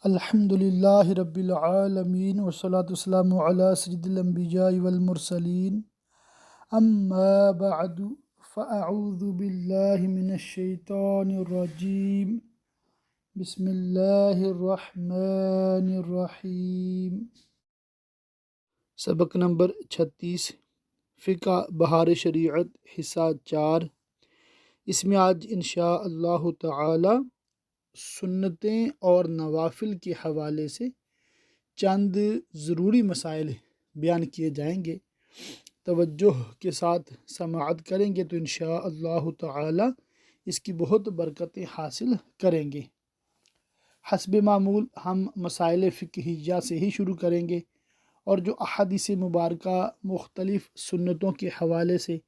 الحمدللہ رب العالمین والصلاة والسلام علی سید الانبیاء والمرسلین اما بعد فاعوذ باللہ من الشیطان الرجیم بسم اللہ الرحمن الرحیم۔ سبق نمبر 36 فقہ بہار شریعت حصہ 4۔ اس میں آج انشاء اللہ تعالی سنتیں اور نوافل کے حوالے سے چند ضروری مسائل بیان کیے جائیں گے۔ توجہ کے ساتھ سماعت کریں گے تو انشاء اللہ تعالی اس کی بہت برکتیں حاصل کریں گے۔ حسب معمول ہم مسائل فقہیہ سے ہی شروع کریں گے، اور جو احادیث مبارکہ مختلف سنتوں کے حوالے سے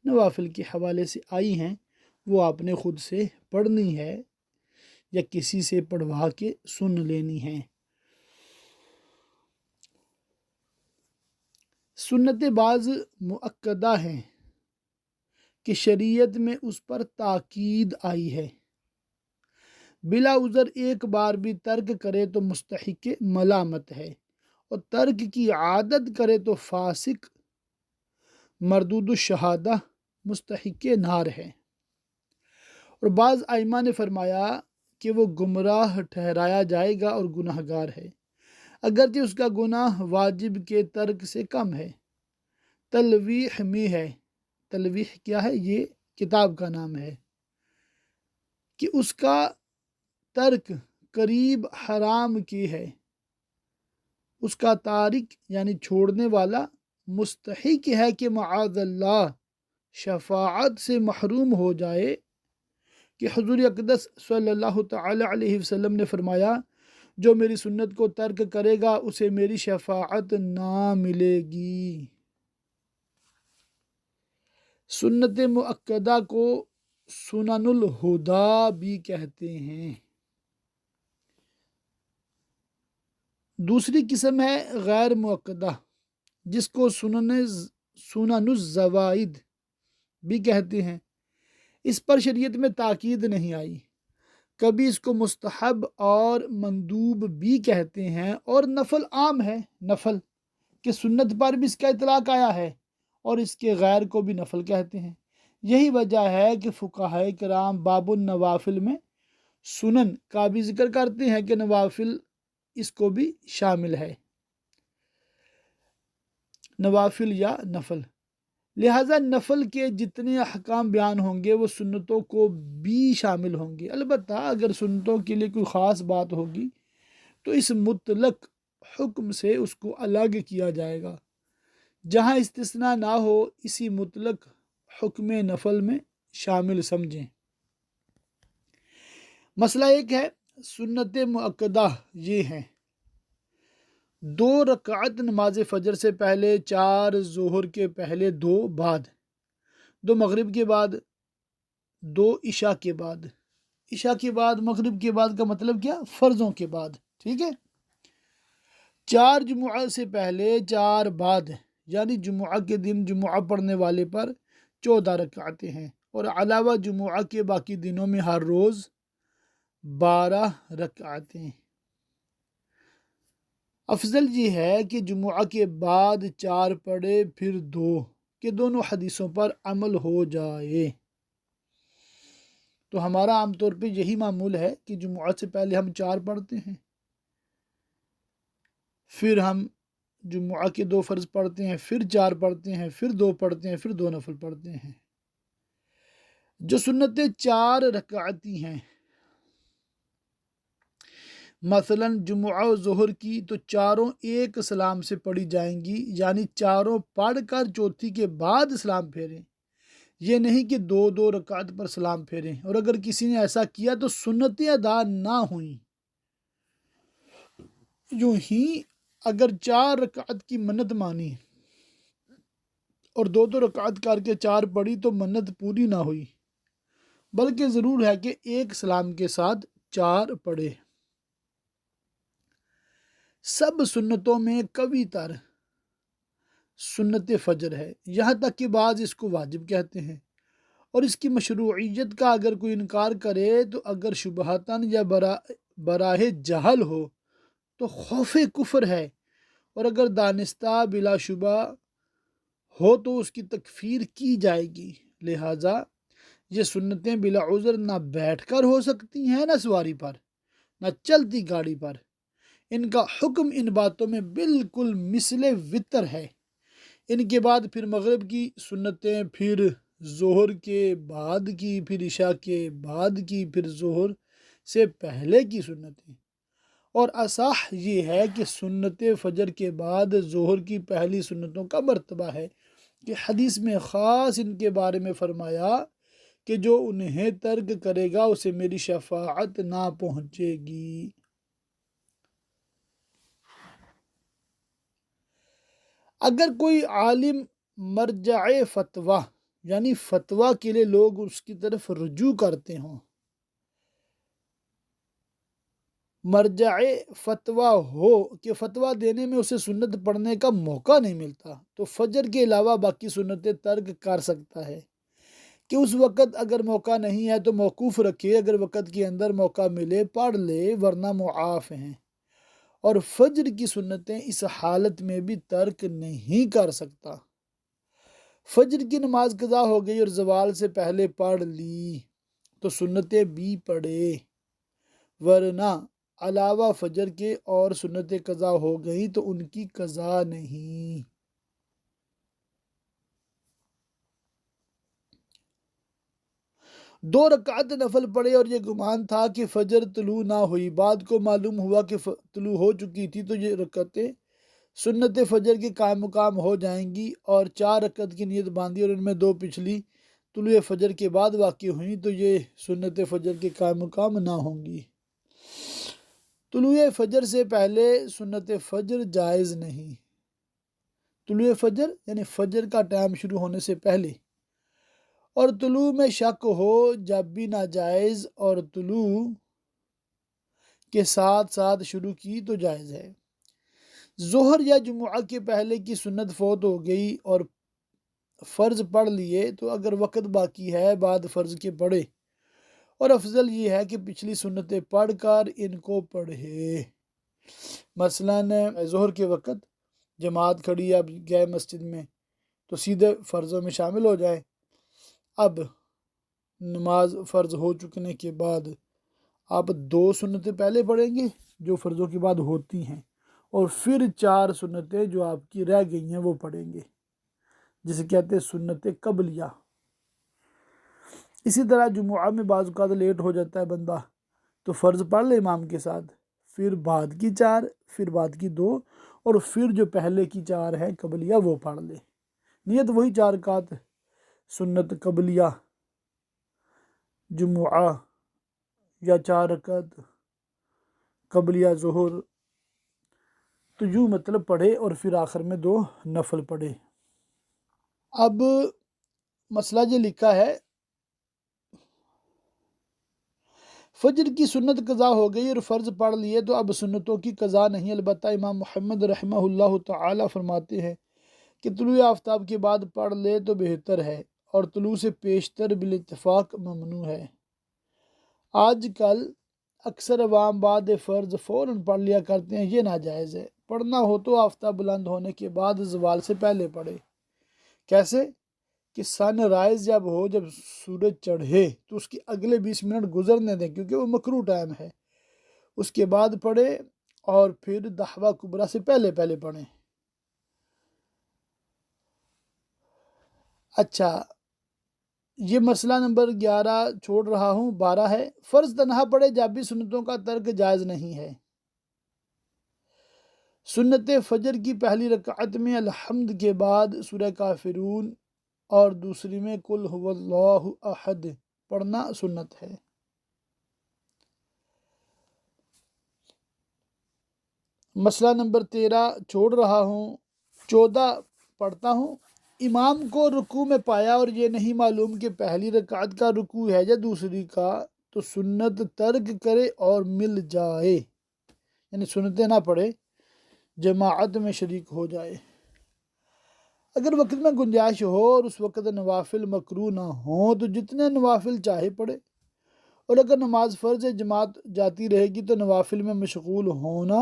نوافل کے حوالے سے آئی ہیں وہ آپ نے خود سے پڑھنی ہے یا کسی سے پڑھوا کے سن لینی ہے۔ سنتیں بعض مؤکدہ ہیں کہ شریعت میں اس پر تاکید آئی ہے، بلا عذر ایک بار بھی ترک کرے تو مستحق ملامت ہے، اور ترک کی عادت کرے تو فاسق مردود الشہادہ مستحق نار ہے۔ اور بعض ائمہ نے فرمایا کہ وہ گمراہ ٹھہرایا جائے گا اور گناہ گار ہے، اگرچہ اس کا گناہ واجب کے ترک سے کم ہے۔ تلویح میں ہے، تلویح کیا ہے؟ یہ کتاب کا نام ہے، کہ اس کا ترک قریب حرام کی ہے، اس کا تارک یعنی چھوڑنے والا مستحق ہے کہ معاذ اللہ شفاعت سے محروم ہو جائے، کہ حضور اقدس صلی اللہ تعالی علیہ وسلم نے فرمایا جو میری سنت کو ترک کرے گا اسے میری شفاعت نہ ملے گی۔ سنت مؤکدہ کو سنن الہدا بھی کہتے ہیں۔ دوسری قسم ہے غیر مؤکدہ، جس کو سنن الزوائد بھی کہتے ہیں۔ اس پر شریعت میں تاکید نہیں آئی، کبھی اس کو مستحب اور مندوب بھی کہتے ہیں، اور نفل عام ہے، نفل کہ سنت پر بھی اس کا اطلاق آیا ہے، اور اس کے غیر کو بھی نفل کہتے ہیں۔ یہی وجہ ہے کہ فقہاء کرام باب النوافل میں سنن کا بھی ذکر کرتے ہیں کہ نوافل اس کو بھی شامل ہے، نوافل یا نفل۔ لہٰذا نفل کے جتنے احکام بیان ہوں گے وہ سنتوں کو بھی شامل ہوں گے، البتہ اگر سنتوں کے لیے کوئی خاص بات ہوگی تو اس مطلق حکم سے اس کو الگ کیا جائے گا، جہاں استثناء نہ ہو اسی مطلق حکم نفل میں شامل سمجھیں۔ مسئلہ ایک ہے، سنت مؤکدہ یہ ہیں: 2 رکعت نماز فجر سے پہلے، 4 ظہر کے پہلے، 2 بعد، 2 مغرب کے بعد، 2 عشاء کے بعد۔ عشاء کے بعد، مغرب کے بعد کا مطلب کیا؟ فرضوں کے بعد، ٹھیک ہے۔ 4 جمعہ سے پہلے، 4 بعد، یعنی جمعہ کے دن جمعہ پڑھنے والے پر 14 رکعتیں ہیں، اور علاوہ جمعہ کے باقی دنوں میں ہر روز 12 رکعتیں۔ افضل یہ ہے کہ جمعہ کے بعد 4 پڑھے پھر 2، کہ دونوں حدیثوں پر عمل ہو جائے۔ تو ہمارا عام طور پہ یہی معمول ہے کہ جمعہ سے پہلے ہم 4 پڑھتے ہیں، پھر ہم جمعہ کے 2 فرض پڑھتے ہیں، پھر 4 پڑھتے ہیں، پھر 2 پڑھتے ہیں، پھر 2 نفل پڑھتے ہیں۔ جو سنتیں 4 رکعتی ہیں، مثلا جمعہ و ظہر کی، تو چاروں ایک سلام سے پڑھی جائیں گی، یعنی چاروں پڑھ کر چوتھی کے بعد سلام پھیریں، یہ نہیں کہ 2 رکعت پر سلام پھیریں۔ اور اگر کسی نے ایسا کیا تو سنتیں ادا نہ ہوئیں۔ یوں ہی اگر 4 رکعت کی منت مانی اور 2 رکعت کر کے 4 پڑھی تو منت پوری نہ ہوئی، بلکہ ضرور ہے کہ ایک سلام کے ساتھ 4 پڑھے۔ سب سنتوں میں قوی تر سنت فجر ہے، یہاں تک کہ بعض اس کو واجب کہتے ہیں، اور اس کی مشروعیت کا اگر کوئی انکار کرے تو اگر شبہتاً یا براہ جہل ہو تو خوف کفر ہے، اور اگر دانستہ بلا شبہ ہو تو اس کی تکفیر کی جائے گی۔ لہٰذا یہ سنتیں بلا عذر نہ بیٹھ کر ہو سکتی ہیں، نہ سواری پر، نہ چلتی گاڑی پر۔ ان کا حکم ان باتوں میں بالکل مثل وطر ہے۔ ان کے بعد پھر مغرب کی سنتیں، پھر ظہر کے بعد کی، پھر عشاء کے بعد کی، پھر ظہر سے پہلے کی سنتیں۔ اور اصح یہ ہے کہ سنت فجر کے بعد ظہر کی پہلی سنتوں کا مرتبہ ہے کہ حدیث میں خاص ان کے بارے میں فرمایا کہ جو انہیں ترک کرے گا اسے میری شفاعت نہ پہنچے گی۔ اگر کوئی عالم مرجع فتویٰ یعنی فتویٰ کے لیے لوگ اس کی طرف رجوع کرتے ہوں، مرجع فتویٰ ہو کہ فتویٰ دینے میں اسے سنت پڑھنے کا موقع نہیں ملتا، تو فجر کے علاوہ باقی سنتیں ترک کر سکتا ہے کہ اس وقت اگر موقع نہیں ہے تو موقوف رکھے، اگر وقت کے اندر موقع ملے پڑھ لے، ورنہ معاف ہیں۔ اور فجر کی سنتیں اس حالت میں بھی ترک نہیں کر سکتا۔ فجر کی نماز قضا ہو گئی اور زوال سے پہلے پڑھ لی تو سنتیں بھی پڑھے، ورنہ علاوہ فجر کے اور سنتیں قضا ہو گئی تو ان کی قضا نہیں۔ دو رکعت نفل پڑے اور یہ گمان تھا کہ فجر طلوع نہ ہوئی، بعد کو معلوم ہوا کہ طلوع ہو چکی تھی، تو یہ رکعتیں سنت فجر کے قائم مقام ہو جائیں گی، اور 4 رکعت کی نیت باندھی اور ان میں 2 پچھلی طلوع فجر کے بعد واقع ہوئیں تو یہ سنت فجر کے قائم مقام نہ ہوں گی۔ طلوع فجر سے پہلے سنت فجر جائز نہیں۔ طلوع فجر یعنی فجر کا ٹائم شروع ہونے سے پہلے، اور طلوع میں شک ہو جب بھی ناجائز، اور طلوع کے ساتھ ساتھ شروع کی تو جائز ہے۔ ظہر یا جمعہ کے پہلے کی سنت فوت ہو گئی اور فرض پڑھ لیے تو اگر وقت باقی ہے بعد فرض کے پڑھے، اور افضل یہ ہے کہ پچھلی سنتیں پڑھ کر ان کو پڑھے۔ مثلاً ظہر کے وقت جماعت کھڑی، اب گئے مسجد میں تو سیدھے فرضوں میں شامل ہو جائے۔ اب نماز فرض ہو چکنے کے بعد آپ 2 سنتیں پہلے پڑھیں گے جو فرضوں کے بعد ہوتی ہیں، اور پھر 4 سنتیں جو آپ کی رہ گئی ہیں وہ پڑھیں گے، جسے کہتے ہیں سنت قبلیہ۔ اسی طرح جمعہ میں بعض اوقات لیٹ ہو جاتا ہے بندہ تو فرض پڑھ لے امام کے ساتھ، پھر بعد کی 4، پھر بعد کی 2، اور پھر جو پہلے کی 4 ہے قبلیہ وہ پڑھ لے۔ نیت وہی 4 رکعت سنت قبلیہ جمعہ، یا 4 رکعت قبلیہ ظہر، تو یوں مطلب پڑھے، اور پھر آخر میں 2 نفل پڑھے۔ اب مسئلہ یہ لکھا ہے، فجر کی سنت قضا ہو گئی اور فرض پڑھ لیے تو اب سنتوں کی قضا نہیں، البتہ امام محمد رحمہ اللہ تعالی فرماتے ہیں کہ طلوع آفتاب کے بعد پڑھ لے تو بہتر ہے، اور طلوع سے پیشتر بالاتفاق ممنوع ہے۔ آج کل اکثر عوام بعد فرض فوراً پڑھ لیا کرتے ہیں، یہ ناجائز ہے۔ پڑھنا ہو تو آفتاب بلند ہونے کے بعد زوال سے پہلے پڑھے۔ کیسے کہ سن رائز جب ہو، جب سورج چڑھے تو اس کے اگلے 20 منٹ گزرنے دیں کیونکہ وہ مکروہ ٹائم ہے، اس کے بعد پڑھے، اور پھر دحوہ کبریٰ سے پہلے پڑھیں۔ اچھا، یہ مسئلہ نمبر 11 چھوڑ رہا ہوں، 12 ہے، فرض تنہا پڑھے جب بھی سنتوں کا ترک جائز نہیں ہے۔ سنت فجر کی پہلی رکعت میں الحمد کے بعد سورہ کافرون اور دوسری میں قل هو اللہ احد پڑھنا سنت ہے۔ مسئلہ نمبر 13 چھوڑ رہا ہوں، 14 پڑھتا ہوں۔ امام کو رکوع میں پایا اور یہ نہیں معلوم کہ پہلی رکعت کا رکوع ہے یا دوسری کا، تو سنت ترک کرے اور مل جائے، یعنی سنتیں نہ پڑھے، جماعت میں شریک ہو جائے۔ اگر وقت میں گنجائش ہو اور اس وقت نوافل مکروہ نہ ہوں تو جتنے نوافل چاہے پڑھے، اور اگر نماز فرض جماعت جاتی رہے گی تو نوافل میں مشغول ہونا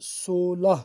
16,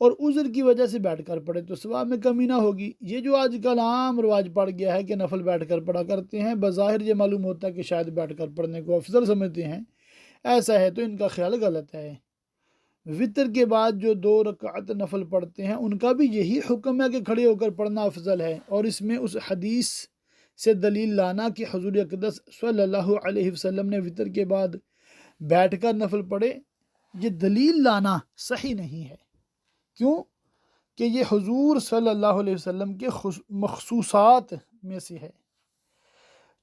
اور عذر کی وجہ سے بیٹھ کر پڑھے تو ثواب میں کمی نہ ہوگی۔ یہ جو آج کل عام رواج پڑ گیا ہے کہ نفل بیٹھ کر پڑھا کرتے ہیں، بظاہر یہ معلوم ہوتا ہے کہ شاید بیٹھ کر پڑھنے کو افضل سمجھتے ہیں، ایسا ہے تو ان کا خیال غلط ہے۔ وطر کے بعد جو 2 رکعت نفل پڑھتے ہیں ان کا بھی یہی حکم ہے کہ کھڑے ہو کر پڑھنا افضل ہے، اور اس میں اس حدیث سے دلیل لانا کہ حضور اقدس صلی اللہ علیہ وسلم نے وطر کے بعد بیٹھ کر نفل پڑھے، یہ دلیل لانا صحیح نہیں ہے۔ کیوں کہ یہ حضور صلی اللہ علیہ وسلم کے مخصوصات میں سے ہے۔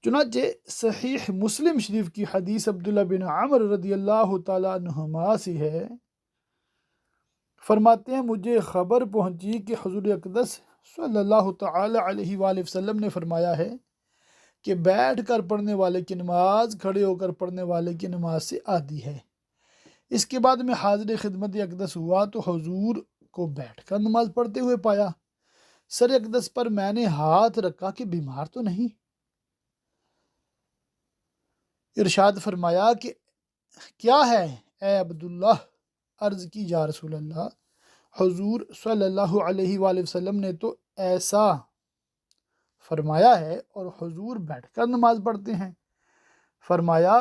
چنانچہ صحیح مسلم شریف کی حدیث عبداللہ بن عمر رضی اللہ تعالیٰ عنہما سے ہے، فرماتے ہیں مجھے خبر پہنچی کہ حضور اقدس صلی اللہ تعالیٰ علیہ وآلہ وسلم نے فرمایا ہے کہ بیٹھ کر پڑھنے والے کی نماز کھڑے ہو کر پڑھنے والے کی نماز سے آدھی ہے۔ اس کے بعد میں حاضر خدمت اقدس ہوا تو حضور کو بیٹھ کر نماز پڑھتے ہوئے پایا۔ سر اقدس پر میں نے ہاتھ رکھا کہ بیمار تو نہیں؟ ارشاد فرمایا کہ کیا ہے اے عبداللہ؟ عرض کی یا رسول اللہ، حضور صلی اللہ علیہ وآلہ وسلم نے تو ایسا فرمایا ہے اور حضور بیٹھ کر نماز پڑھتے ہیں۔ فرمایا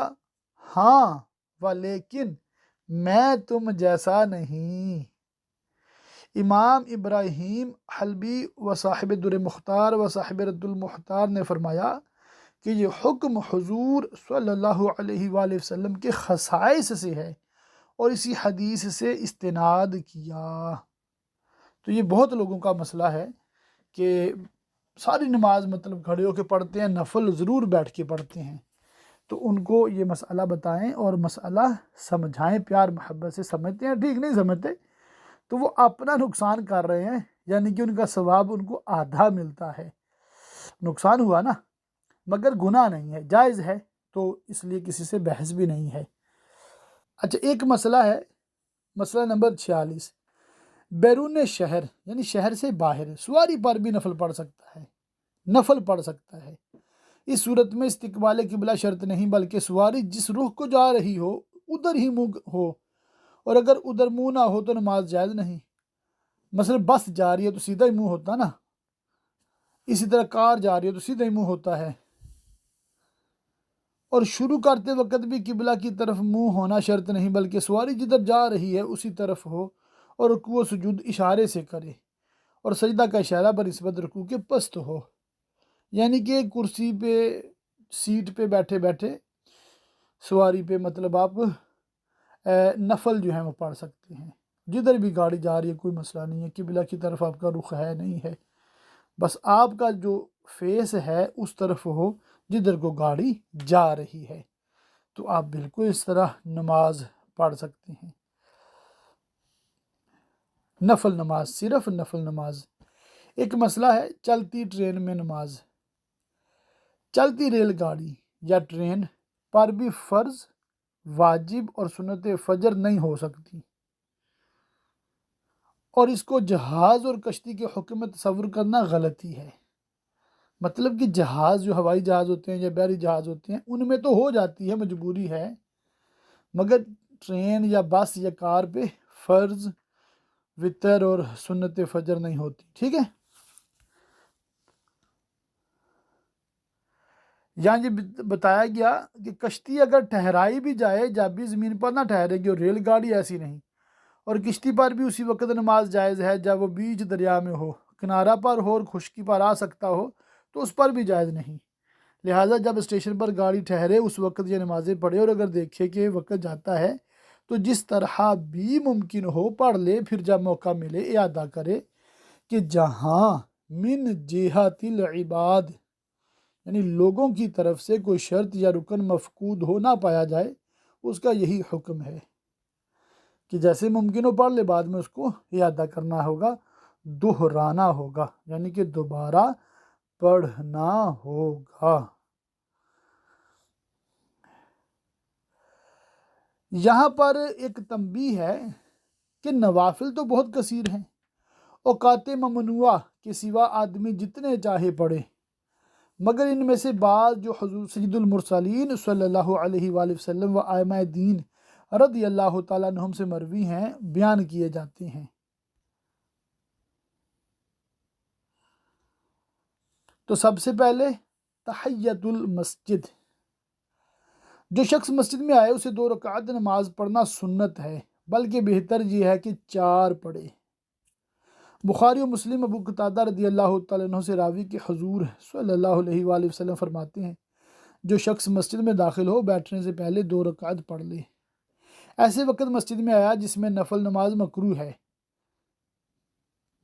ہاں ولیکن میں تم جیسا نہیں۔ امام ابراہیم حلبی و صاحب در مختار و صاحب رد المختار نے فرمایا کہ یہ حکم حضور صلی اللہ علیہ وآلہ وسلم کے خصائص سے ہے اور اسی حدیث سے استناد کیا۔ تو یہ بہت لوگوں کا مسئلہ ہے کہ ساری نماز مطلب کھڑے ہو کے پڑھتے ہیں، نفل ضرور بیٹھ کے پڑھتے ہیں، تو ان کو یہ مسئلہ بتائیں اور مسئلہ سمجھائیں، پیار محبت سے سمجھتے ہیں، ٹھیک نہیں سمجھتے تو وہ اپنا نقصان کر رہے ہیں، یعنی کہ ان کا ثواب ان کو آدھا ملتا ہے۔ نقصان ہوا نا، مگر گناہ نہیں ہے، جائز ہے، تو اس لیے کسی سے بحث بھی نہیں ہے۔ اچھا، ایک مسئلہ ہے، مسئلہ نمبر 46، بیرون شہر یعنی شہر سے باہر سواری پر بھی نفل پڑھ سکتا ہے، نفل پڑھ سکتا ہے۔ اس صورت میں استقبال قبلہ شرط نہیں، بلکہ سواری جس رخ کو جا رہی ہو ادھر ہی منہ ہو، اور اگر ادھر منہ نہ ہو تو نماز جائز نہیں۔ مثلا بس جا رہی ہے تو سیدھا ہی منہ ہوتا نا، اسی طرح کار جا رہی ہے تو سیدھا ہی منہ ہوتا ہے، اور شروع کرتے وقت بھی قبلہ کی طرف منہ ہونا شرط نہیں، بلکہ سواری جدھر جا رہی ہے اسی طرف ہو، اور رکوع و سجود اشارے سے کرے، اور سجدہ کا اشارہ بنسبت رکوع کے پست ہو، یعنی کہ کرسی پہ سیٹ پہ بیٹھے بیٹھے سواری پہ مطلب آپ نفل جو ہیں وہ پڑھ سکتے ہیں، جدھر بھی گاڑی جا رہی ہے کوئی مسئلہ نہیں ہے، قبلہ کی طرف آپ کا رخ ہے نہیں ہے، بس آپ کا جو فیس ہے اس طرف ہو جدھر کو گاڑی جا رہی ہے، تو آپ بالکل اس طرح نماز پڑھ سکتے ہیں۔ نفل نماز، صرف نفل نماز۔ ایک مسئلہ ہے چلتی ٹرین میں نماز۔ چلتی ریل گاڑی یا ٹرین پر بھی فرض، واجب اور سنت فجر نہیں ہو سکتی، اور اس کو جہاز اور کشتی کے حکم میں تصور کرنا غلطی ہے۔ مطلب کہ جہاز جو ہوائی جہاز ہوتے ہیں یا بحری جہاز ہوتے ہیں ان میں تو ہو جاتی ہے، مجبوری ہے، مگر ٹرین یا بس یا کار پہ فرض، وتر اور سنت فجر نہیں ہوتی، ٹھیک ہے۔ یہاں یہ بتایا گیا کہ کشتی اگر ٹھہرائی بھی جائے جب بھی زمین پر نہ ٹھہرے گی، اور ریل گاڑی ایسی نہیں، اور کشتی پر بھی اسی وقت نماز جائز ہے جب وہ بیچ دریا میں ہو، کنارہ پر ہو اور خشکی پر آ سکتا ہو تو اس پر بھی جائز نہیں۔ لہٰذا جب اسٹیشن پر گاڑی ٹھہرے اس وقت یہ نمازیں پڑھے، اور اگر دیکھے کہ وقت جاتا ہے تو جس طرح بھی ممکن ہو پڑھ لے، پھر جب موقع ملے اعادہ کرے، کہ جہاں من جہت العباد یعنی لوگوں کی طرف سے کوئی شرط یا رکن مفقود ہو نہ پایا جائے، اس کا یہی حکم ہے کہ جیسے ممکن ہو پڑھ لے، بعد میں اس کو اعادہ کرنا ہوگا، دہرانا ہوگا، یعنی کہ دوبارہ پڑھنا ہوگا۔ یہاں پر ایک تنبیہ ہے کہ نوافل تو بہت کثیر ہیں، اوقات ممنوعہ کے سوا آدمی جتنے چاہے پڑھے، مگر ان میں سے بعض جو حضور سید المرسلین صلی اللہ علیہ وآلہ وسلم و ائمہ دین رضی اللہ تعالیٰ عنہم سے مروی ہیں بیان کیے جاتے ہیں۔ تو سب سے پہلے تحیت المسجد، جو شخص مسجد میں آئے اسے 2 رکعت نماز پڑھنا سنت ہے، بلکہ بہتر یہ ہے کہ 4 پڑھے۔ بخاری و مسلم ابو قتادہ رضی اللہ تعالیٰ عنہ سے راوی کہ حضور صلی اللہ علیہ وآلہ وسلم فرماتے ہیں جو شخص مسجد میں داخل ہو بیٹھنے سے پہلے 2 رکعت پڑھ لے۔ ایسے وقت مسجد میں آیا جس میں نفل نماز مکروہ ہے،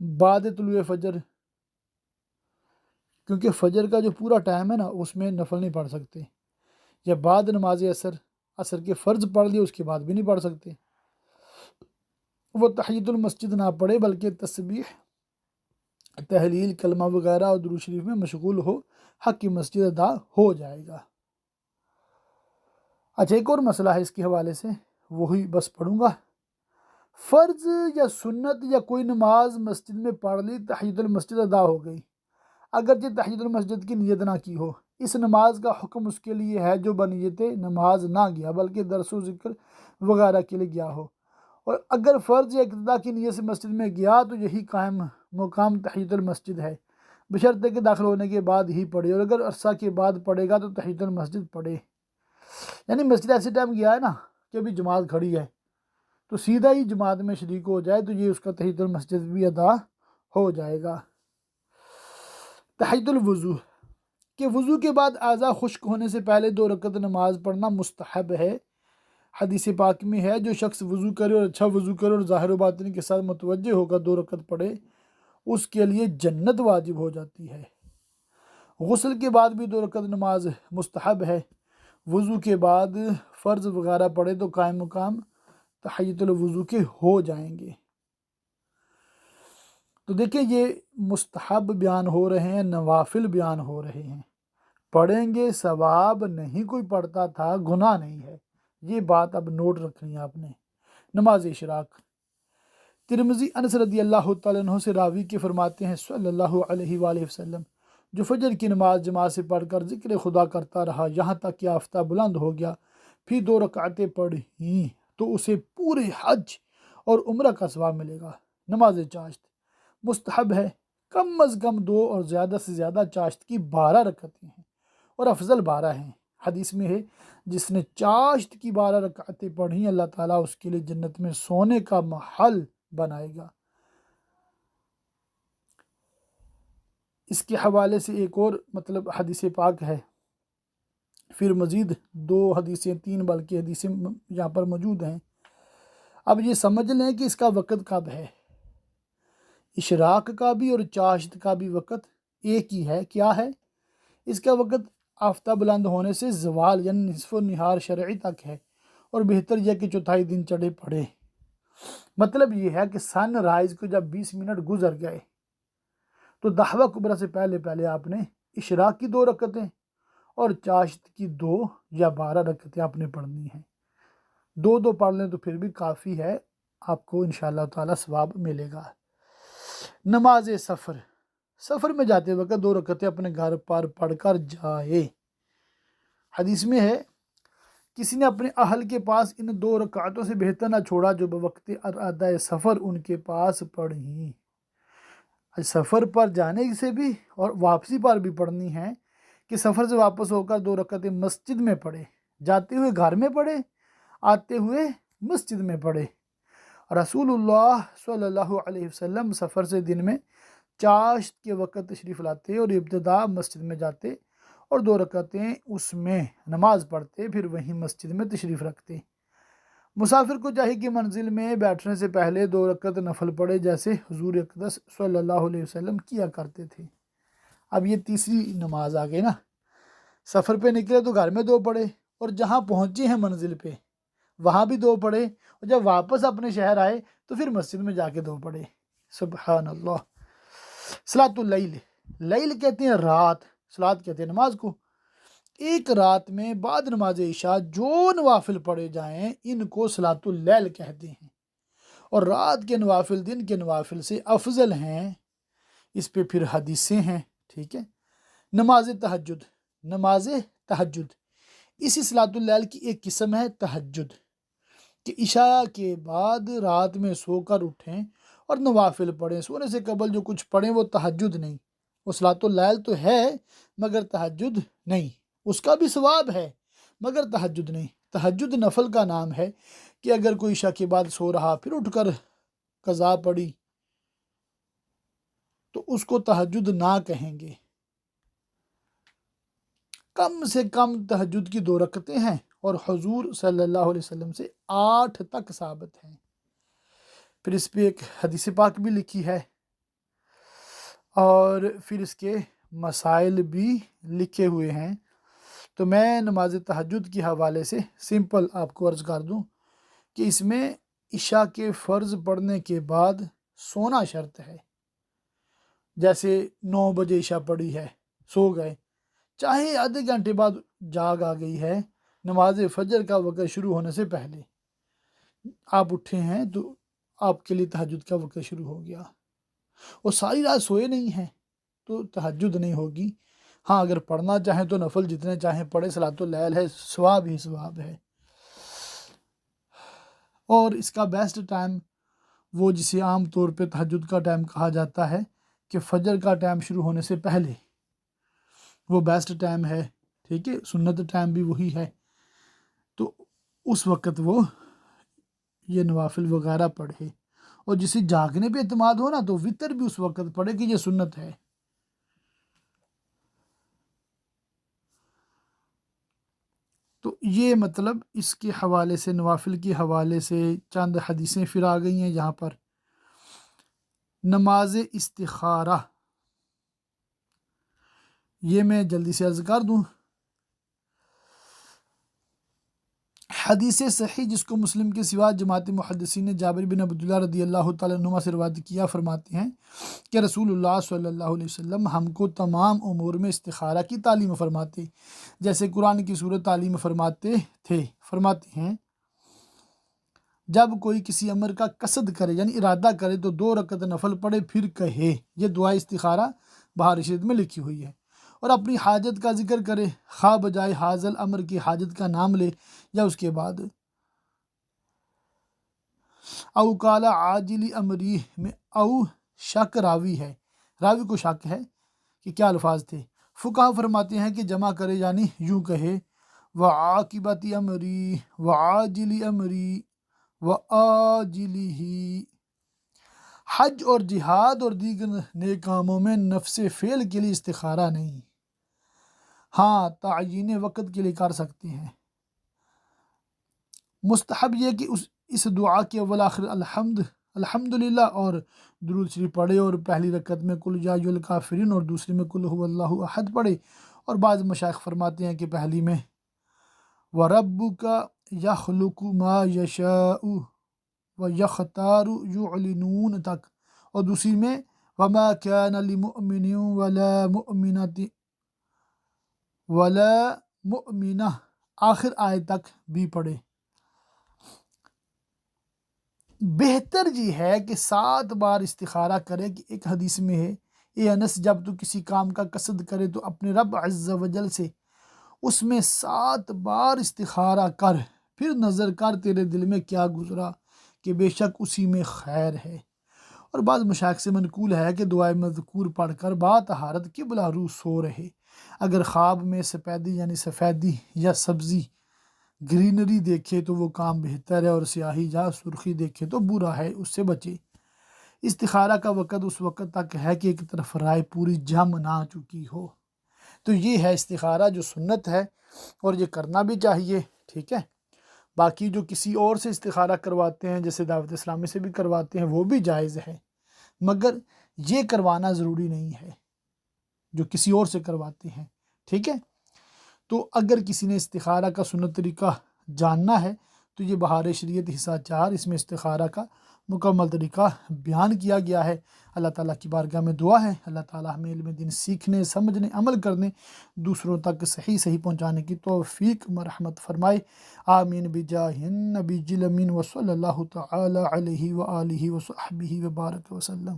بعد طلوع فجر، کیونکہ فجر کا جو پورا ٹائم ہے نا اس میں نفل نہیں پڑھ سکتے، یا بعد نماز عصر کے فرض پڑھ لیے اس کے بعد بھی نہیں پڑھ سکتے، وہ تحیت المسجد نہ پڑھے بلکہ تسبیح، تحلیل، کلمہ وغیرہ اور درود شریف میں مشغول ہو، حق کی مسجد ادا ہو جائے گا۔ اچھا، ایک اور مسئلہ ہے اس کے حوالے سے، وہی بس پڑھوں گا۔ فرض یا سنت یا کوئی نماز مسجد میں پڑھ لی، تحیت المسجد ادا ہو گئی، اگرچہ تحیت المسجد کی نیت نہ کی ہو، اس نماز کا حکم اس کے لیے ہے جو بنیت نماز نہ گیا بلکہ درس و ذکر وغیرہ کے لیے گیا ہو، اور اگر فرض یا اقتداء کی نیت سے مسجد میں گیا تو یہی قائم مقام تحیت المسجد ہے، بشرطے کہ داخل ہونے کے بعد ہی پڑھے، اور اگر عرصہ کے بعد پڑھے گا تو تحیت المسجد پڑھے۔ یعنی مسجد ایسے ٹائم گیا ہے نا کہ ابھی جماعت کھڑی ہے تو سیدھا ہی جماعت میں شریک ہو جائے تو یہ اس کا تحیت المسجد بھی ادا ہو جائے گا۔ تحیت الوضو، کہ وضو کے بعد اعضاء خشک ہونے سے پہلے 2 رکعت نماز پڑھنا مستحب ہے۔ حدیث پاک میں ہے جو شخص وضو کرے اور اچھا وضو کرے اور ظاہر و باطن کے ساتھ متوجہ ہوگا 2 رکعت پڑھے، اس کے لیے جنت واجب ہو جاتی ہے۔ غسل کے بعد بھی 2 رکعت نماز مستحب ہے۔ وضو کے بعد فرض وغیرہ پڑھے تو قائم مقام تحیت الوضو کے ہو جائیں گے۔ تو دیکھیں یہ مستحب بیان ہو رہے ہیں، نوافل بیان ہو رہے ہیں، پڑھیں گے ثواب، نہیں کوئی پڑھتا تھا گناہ نہیں ہے، یہ بات اب نوٹ رکھنی ہے آپ نے۔ نماز اشراق، ترمذی انس رضی اللہ تعالیٰ عنہ سے راوی کے فرماتے ہیں صلی اللہ علیہ وآلہ وسلم جو فجر کی نماز جماعت سے پڑھ کر ذکر خدا کرتا رہا یہاں تک کہ آفتاب بلند ہو گیا، پھر 2 رکعتیں پڑھیں تو اسے پورے حج اور عمرہ کا ثواب ملے گا۔ نماز چاشت مستحب ہے، کم از کم 2 اور زیادہ سے زیادہ چاشت کی 12 رکعتیں ہیں، اور افضل 12 ہیں۔ حدیث میں ہے جس نے چاشت کی 12 رکعتیں پڑھیں اللہ تعالیٰ اس کے لیے جنت میں سونے کا محل بنائے گا۔ اس کے حوالے سے ایک اور حدیث پاک ہے، پھر مزید 2 حدیثیں 3 بلکہ حدیثیں یہاں پر موجود ہیں۔ اب یہ سمجھ لیں کہ اس کا وقت کب ہے، اشراق کا بھی اور چاشت کا بھی وقت ایک ہی ہے۔ کیا ہے اس کا وقت؟ آفتاب بلند ہونے سے زوال یعنی نصف و نہار شرعی تک ہے، اور بہتر یہ کہ چوتھائی دن چڑھے پڑھے۔ مطلب یہ ہے کہ سن رائز کو جب 20 منٹ گزر گئے تو دعویٰ کبریٰ سے پہلے آپ نے اشراق کی 2 رکعتیں اور چاشت کی 2 یا 12 رکعتیں آپ نے پڑھنی ہیں۔ 2 پڑھ لیں تو پھر بھی کافی ہے، آپ کو انشاءاللہ تعالیٰ ثواب ملے گا۔ نماز سفر میں جاتے وقت 2 رکعتیں اپنے گھر پر پڑھ کر جائے۔ حدیث میں ہے کسی نے اپنے اہل کے پاس ان 2 رکعتوں سے بہتر نہ چھوڑا جو بوقت ادائے سفر ان کے پاس پڑھیں۔ سفر پر جانے سے بھی اور واپسی پر بھی پڑھنی ہے کہ سفر سے واپس ہو کر 2 رکعتیں مسجد میں پڑھے، جاتے ہوئے گھر میں پڑھے، آتے ہوئے مسجد میں پڑھے۔ رسول اللہ صلی اللہ علیہ وسلم سفر سے دن میں چاشت کے وقت تشریف لاتے اور ابتدا مسجد میں جاتے اور 2 رکعتیں اس میں نماز پڑھتے، پھر وہیں مسجد میں تشریف رکھتے۔ مسافر کو چاہیے کہ منزل میں بیٹھنے سے پہلے 2 رکعت نفل پڑھے جیسے حضور اقدس صلی اللہ علیہ وسلم کیا کرتے تھے۔ اب یہ تیسری نماز آ گئی نا، سفر پہ نکلے تو گھر میں 2 پڑھے، اور جہاں پہنچے ہیں منزل پہ وہاں بھی 2 پڑھے، اور جب واپس اپنے شہر آئے تو پھر مسجد میں جا کے 2 پڑھے۔ سبحان اللہ۔ صلاۃ اللیل، لیل کہتے ہیں رات، صلاۃ کہتے ہیں نماز کو۔ ایک رات میں بعد نماز عشاء جو نوافل پڑھے جائیں ان کو صلاۃ اللیل کہتے ہیں، اور رات کے نوافل دن کے نوافل سے افضل ہیں۔ اس پہ پھر حدیثیں ہیں، ٹھیک ہے۔ نماز تہجد اسی صلاۃ اللیل کی ایک قسم ہے تہجد، کہ عشاء کے بعد رات میں سو کر اٹھیں اور نوافل پڑھیں۔ سونے سے قبل جو کچھ پڑھیں وہ تہجد نہیں، وہ صلاۃ اللیل تو ہے مگر تہجد نہیں، اس کا بھی ثواب ہے مگر تہجد نہیں۔ تہجد نفل کا نام ہے کہ اگر کوئی عشاء کے بعد سو رہا پھر اٹھ کر قضا پڑی تو اس کو تہجد نہ کہیں گے۔ کم سے کم تہجد کی 2 رکعتیں ہیں اور حضور صلی اللہ علیہ وسلم سے 8 تک ثابت ہیں۔ پھر اس پہ ایک حدیث پاک بھی لکھی ہے اور پھر اس کے مسائل بھی لکھے ہوئے ہیں۔ تو میں نماز تہجد کے حوالے سے سمپل آپ کو عرض کر دوں کہ اس میں عشاء کے فرض پڑھنے کے بعد سونا شرط ہے۔ جیسے 9 بجے عشاء پڑھی ہے، سو گئے، چاہے آدھے گھنٹے بعد جاگ آ گئی ہے، نماز فجر کا وقت شروع ہونے سے پہلے آپ اٹھے ہیں تو آپ کے لیے تہجد کا وقت شروع ہو گیا، اور ساری رات سوئے نہیں ہیں تو تہجد نہیں ہوگی۔ ہاں اگر پڑھنا چاہیں تو نفل جتنے چاہیں پڑھے، صلاۃ اللیل ہے، ثواب ہی ثواب ہے۔ اور اس کا بیسٹ ٹائم وہ جسے عام طور پہ تہجد کا ٹائم کہا جاتا ہے کہ فجر کا ٹائم شروع ہونے سے پہلے وہ بیسٹ ٹائم ہے، ٹھیک ہے، سنت ٹائم بھی وہی ہے، تو اس وقت وہ یہ نوافل وغیرہ پڑھے۔ اور جسے جاگنے پہ اعتماد ہو نا تو وطر بھی اس وقت پڑھے کہ یہ سنت ہے۔ تو یہ مطلب اس کے حوالے سے، نوافل کے حوالے سے چند حدیثیں پھر آ گئی ہیں یہاں پر۔ نماز استخارہ، یہ میں جلدی سے عرض کر دوں۔ حدیث صحیح جس کو مسلم کے سوا جماعت محدثین نے جابر بن عبداللہ رضی اللہ تعالیٰ عنہما سے روایت کیا، فرماتے ہیں کہ رسول اللہ صلی اللہ علیہ وسلم ہم کو تمام امور میں استخارہ کی تعلیم فرماتے، جیسے قرآن کی صورت تعلیم فرماتے تھے۔ فرماتے ہیں جب کوئی کسی امر کا قصد کرے یعنی ارادہ کرے تو 2 رکعت نفل پڑھے پھر کہے، یہ دعا استخارہ بہار شریعت میں لکھی ہوئی ہے، اور اپنی حاجت کا ذکر کرے، خواہ بجائے حاضل امر کی حاجت کا نام لے یا اس کے بعد۔ او کالا عاجلی امری میں او شک راوی ہے، راوی کو شک ہے کہ کیا الفاظ تھے۔ فقہا فرماتے ہیں کہ جمع کرے یعنی یوں کہے وعاقبت امری وعاجلی امری وآجلہ۔ حج اور جہاد اور دیگر نیک کاموں میں نفس فعل کے لیے استخارہ نہیں، ہاں تعیین وقت کے لیے کر سکتے ہیں۔ مستحب یہ کہ اس دعا کے اول آخر الحمدللہ اور درود شریف پڑھے، اور پہلی رکعت میں قل یا ایھا الکافرون اور دوسری میں قل ھو اللہ احد پڑھے، اور بعض مشائخ فرماتے ہیں کہ پہلی میں وَرَبُّكَ يَخْلُقُ مَا يَشَاءُ وَيَخْتَارُ يُعْلِنُونَ تک، اور دوسری میں وَمَا كَانَ لِمُؤْمِنٍ وَلَا مُؤْمِنَةٍ وَلَا مُؤْمِنَةٍ آخر آیت تک بھی پڑھے۔ بہتر یہ ہے کہ 7 بار استخارہ کرے، کہ ایک حدیث میں ہے اے انس جب تو کسی کام کا قصد کرے تو اپنے رب عز و جل سے اس میں 7 بار استخارہ کر، پھر نظر کر تیرے دل میں کیا گزرا کہ بے شک اسی میں خیر ہے۔ اور بعض مشائخ سے منقول ہے کہ دعائے مذکور پڑھ کر با طہارت قبلہ رو سو رہے، اگر خواب میں سفیدی یعنی سفیدی یا سبزی گرینری دیکھے تو وہ کام بہتر ہے، اور سیاہی یا سرخی دیکھے تو برا ہے، اس سے بچے۔ استخارہ کا وقت اس وقت تک ہے کہ ایک طرف رائے پوری جم نہ چکی ہو۔ تو یہ ہے استخارہ جو سنت ہے، اور یہ کرنا بھی چاہیے، ٹھیک ہے۔ باقی جو کسی اور سے استخارہ کرواتے ہیں جیسے دعوت اسلامی سے بھی کرواتے ہیں وہ بھی جائز ہے، مگر یہ کروانا ضروری نہیں ہے جو کسی اور سے کرواتے ہیں، ٹھیک ہے۔ تو اگر کسی نے استخارہ کا سنت طریقہ جاننا ہے تو یہ بہار شریعت حصہ 4 اس میں استخارہ کا مکمل طریقہ بیان کیا گیا ہے۔ اللہ تعالیٰ کی بارگاہ میں دعا ہے اللہ تعالیٰ ہمیں علم دین سیکھنے، سمجھنے، عمل کرنے، دوسروں تک صحیح پہنچانے کی توفیق مرحمت فرمائے، آمین بجاہ النبی الامین وصلی اللہ تعالی علیہ وآلہ وصحبہ وبارک وسلم۔